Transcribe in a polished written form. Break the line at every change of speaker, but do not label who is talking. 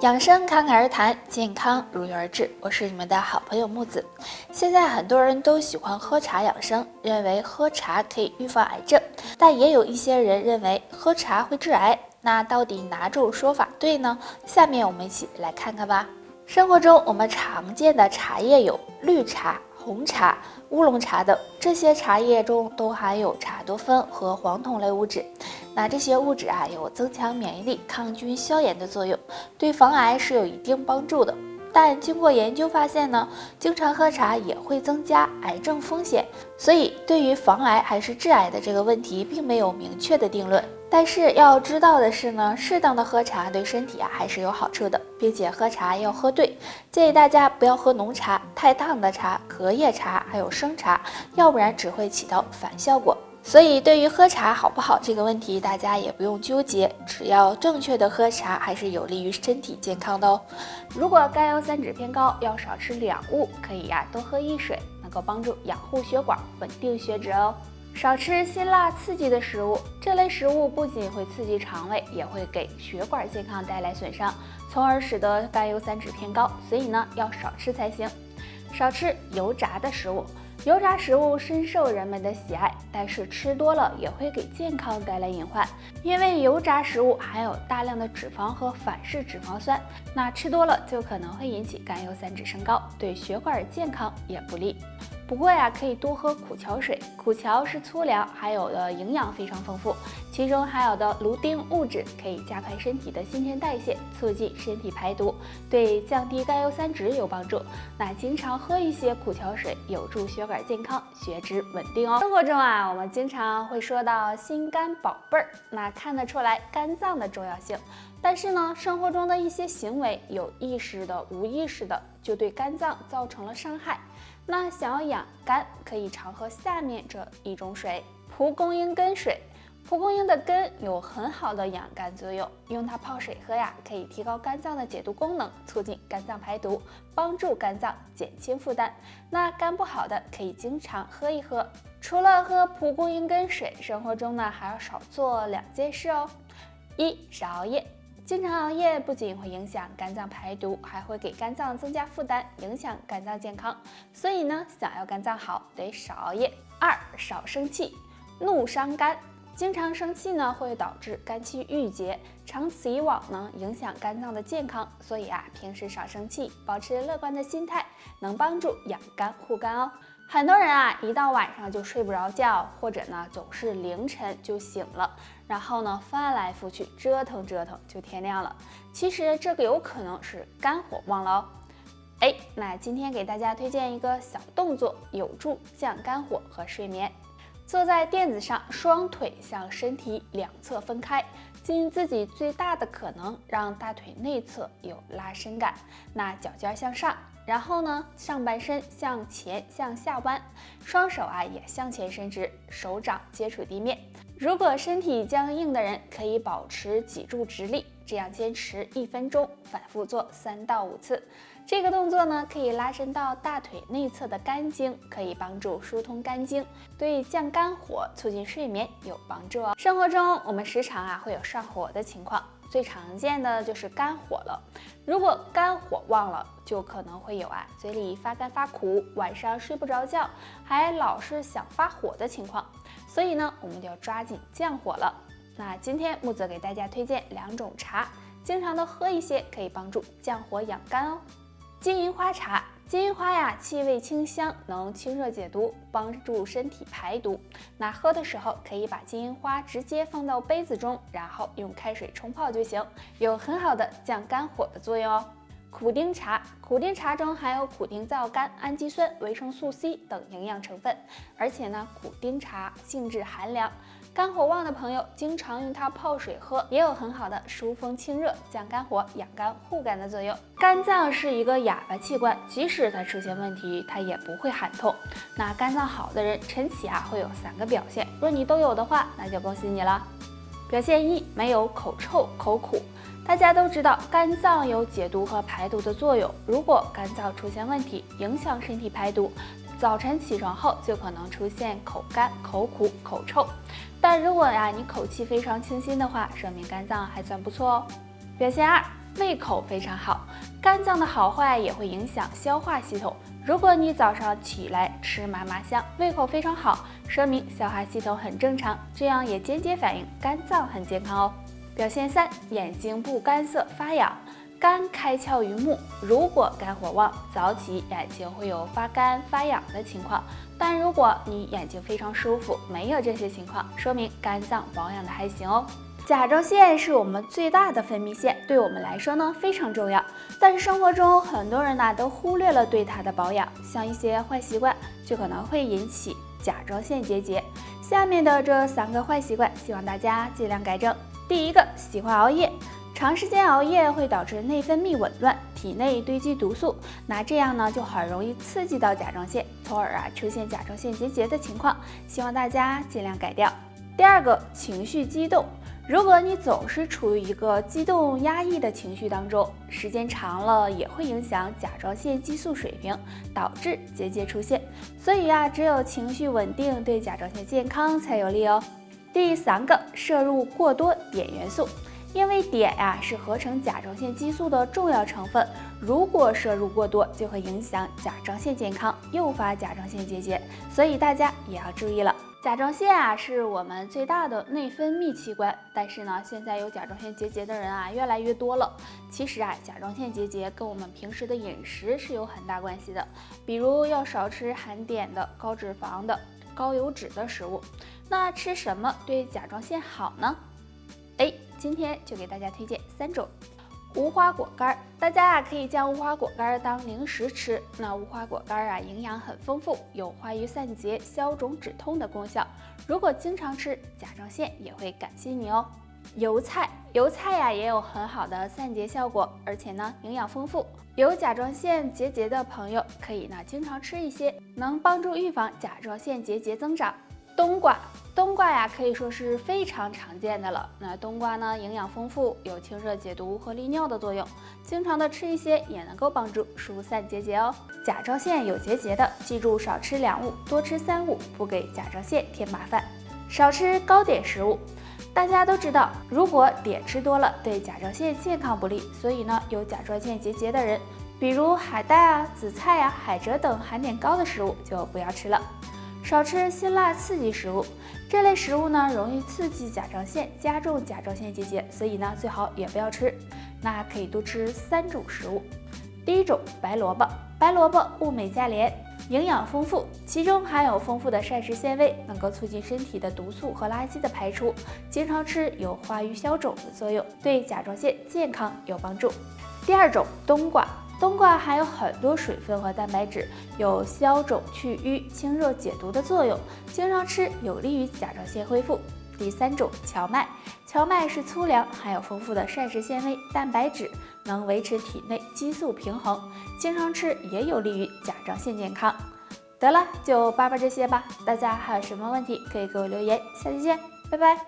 养生侃侃而谈，健康如约而至。我是你们的好朋友木子。现在很多人都喜欢喝茶养生，认为喝茶可以预防癌症，但也有一些人认为喝茶会致癌。那到底哪种说法对呢？下面我们一起来看看吧。生活中我们常见的茶叶有绿茶、红茶、乌龙茶等，这些茶叶中都含有茶多酚和黄酮类物质。那这些物质有增强免疫力、抗菌消炎的作用，对防癌是有一定帮助的。但经过研究发现呢，经常喝茶也会增加癌症风险，所以对于防癌还是致癌的这个问题，并没有明确的定论。但是要知道的是呢，适当的喝茶对身体还是有好处的，并且喝茶要喝对。建议大家不要喝浓茶、太烫的茶、隔夜茶，还有生茶，要不然只会起到反效果。所以对于喝茶好不好这个问题，大家也不用纠结，只要正确的喝茶，还是有利于身体健康的哦。如果甘油三酯偏高，要少吃两物，可以多喝一水，能够帮助养护血管、稳定血脂哦。少吃辛辣刺激的食物，这类食物不仅会刺激肠胃，也会给血管健康带来损伤，从而使得甘油三酯偏高，所以呢要少吃才行。少吃油炸的食物，油炸食物深受人们的喜爱，但是吃多了也会给健康带来隐患，因为油炸食物含有大量的脂肪和反式脂肪酸，那吃多了就可能会引起甘油三酯升高，对血管健康也不利。不过可以多喝苦荞水，苦荞是粗粮，含有的营养非常丰富，其中含有的芦丁物质可以加快身体的新陈代谢，促进身体排毒，对降低甘油三酯有帮助。那经常喝一些苦荞水，有助血管健康，血脂稳定哦。生活中我们经常会说到心肝宝贝儿，那看得出来肝脏的重要性。但是呢，生活中的一些行为，有意识的、无意识的，就对肝脏造成了伤害。那想要养肝，可以常喝下面这一种水：蒲公英根水。蒲公英的根有很好的养肝作用，用它泡水喝可以提高肝脏的解毒功能，促进肝脏排毒，帮助肝脏减轻负担。那肝不好的可以经常喝一喝。除了喝蒲公英根水，生活中呢还要少做两件事哦。一，少熬夜。经常熬夜不仅会影响肝脏排毒，还会给肝脏增加负担，影响肝脏健康。所以呢，想要肝脏好，得少熬夜。二，少生气，怒伤肝。经常生气呢，会导致肝气郁结，长此以往呢，影响肝脏的健康。所以平时少生气，保持乐观的心态，能帮助养肝护肝哦。很多人一到晚上就睡不着觉，或者呢总是凌晨就醒了，然后呢翻来覆去折腾就天亮了。其实这个有可能是肝火旺了哦。那今天给大家推荐一个小动作，有助降肝火和睡眠。坐在垫子上，双腿向身体两侧分开，尽自己最大的可能让大腿内侧有拉伸感。那脚尖向上，然后呢上半身向前向下弯，双手也向前伸直，手掌接触地面。如果身体僵硬的人，可以保持脊柱直立，这样坚持1分钟，反复做3到5次。这个动作呢，可以拉伸到大腿内侧的肝经，可以帮助疏通肝经，对降肝火、促进睡眠有帮助哦。生活中我们时常会有上火的情况，最常见的就是肝火了。如果肝火旺了，就可能会有嘴里发干发苦，晚上睡不着觉，还老是想发火的情况。所以呢，我们就要抓紧降火了。那今天木子给大家推荐2种茶，经常的喝一些，可以帮助降火养肝哦。金银花茶，金银花气味清香，能清热解毒，帮助身体排毒。那喝的时候可以把金银花直接放到杯子中，然后用开水冲泡就行，有很好的降肝火的作用哦。苦丁茶，苦丁茶中含有苦丁皂苷、氨基酸、维生素 C 等营养成分，而且呢，苦丁茶性质寒凉，肝火旺的朋友经常用它泡水喝，也有很好的疏风清热、降肝火、养肝护肝的作用。肝脏是一个哑巴器官，即使它出现问题，它也不会喊痛。那肝脏好的人，晨起会有3个表现，若你都有的话，那就恭喜你了。表现1，没有口臭、口苦。大家都知道，肝脏有解毒和排毒的作用。如果肝脏出现问题，影响身体排毒，早晨起床后就可能出现口干、口苦、口臭。但如果你口气非常清新的话，说明肝脏还算不错哦。表现2，胃口非常好。肝脏的好坏也会影响消化系统。如果你早上起来吃嘛嘛香，胃口非常好，说明消化系统很正常，这样也间接反映肝脏很健康哦。表现3，眼睛不干涩发痒。肝开窍于目，如果肝火旺，早起眼睛会有发干发痒的情况。但如果你眼睛非常舒服，没有这些情况，说明肝脏保养的还行哦。甲状腺是我们最大的分泌腺，对我们来说呢非常重要。但是生活中很多人呢都忽略了对它的保养，像一些坏习惯就可能会引起甲状腺结节。下面的这3个坏习惯，希望大家尽量改正。第一个，喜欢熬夜。长时间熬夜会导致内分泌紊乱，体内堆积毒素，那这样呢就很容易刺激到甲状腺，从而出现甲状腺结节的情况，希望大家尽量改掉。第二个，情绪激动。如果你总是处于一个激动压抑的情绪当中，时间长了也会影响甲状腺激素水平，导致结节出现。所以只有情绪稳定，对甲状腺健康才有利哦。第3个，摄入过多碘元素。因为碘是合成甲状腺激素的重要成分，如果摄入过多，就会影响甲状腺健康，诱发甲状腺结节，所以大家也要注意了。甲状腺是我们最大的内分泌器官，但是呢，现在有甲状腺结节的人越来越多了。其实甲状腺结节跟我们平时的饮食是有很大关系的，比如要少吃含碘的、高脂肪的、高油脂的食物。那吃什么对甲状腺好呢？今天就给大家推荐3种。无花果干，大家可以将无花果干当零食吃。那无花果干营养很丰富，有化瘀散结、消肿止痛的功效。如果经常吃，甲状腺也会感谢你哦。油菜也有很好的散结效果，而且呢营养丰富。有甲状腺结节的朋友可以经常吃一些，能帮助预防甲状腺结节增长。冬瓜可以说是非常常见的了。那冬瓜呢，营养丰富，有清热解毒和利尿的作用，经常的吃一些也能够帮助疏散结节哦。甲状腺有结节的，记住少吃2物，多吃3物，不给甲状腺添麻烦。少吃高碘食物。大家都知道，如果碘吃多了，对甲状腺健康不利，所以呢，有甲状腺结节的人，比如海带紫菜海蜇等含碘高的食物就不要吃了。少吃辛辣刺激食物，这类食物呢容易刺激甲状腺，加重甲状腺结节，所以呢最好也不要吃。那可以多吃3种食物。第1种，白萝卜。白萝卜物美价廉，营养丰富，其中含有丰富的膳食纤维，能够促进身体的毒素和垃圾的排出。经常吃有化瘀消肿的作用，对甲状腺健康有帮助。第2种，冬瓜。冬瓜含有很多水分和蛋白质，有消肿去瘀、清热解毒的作用，经常吃有利于甲状腺恢复。第3种，荞麦。荞麦是粗粮，含有丰富的膳食纤维、蛋白质，能维持体内激素平衡，经常吃也有利于甲状腺健康。得了，就扒这些吧。大家还有什么问题可以给我留言，下期见，拜拜。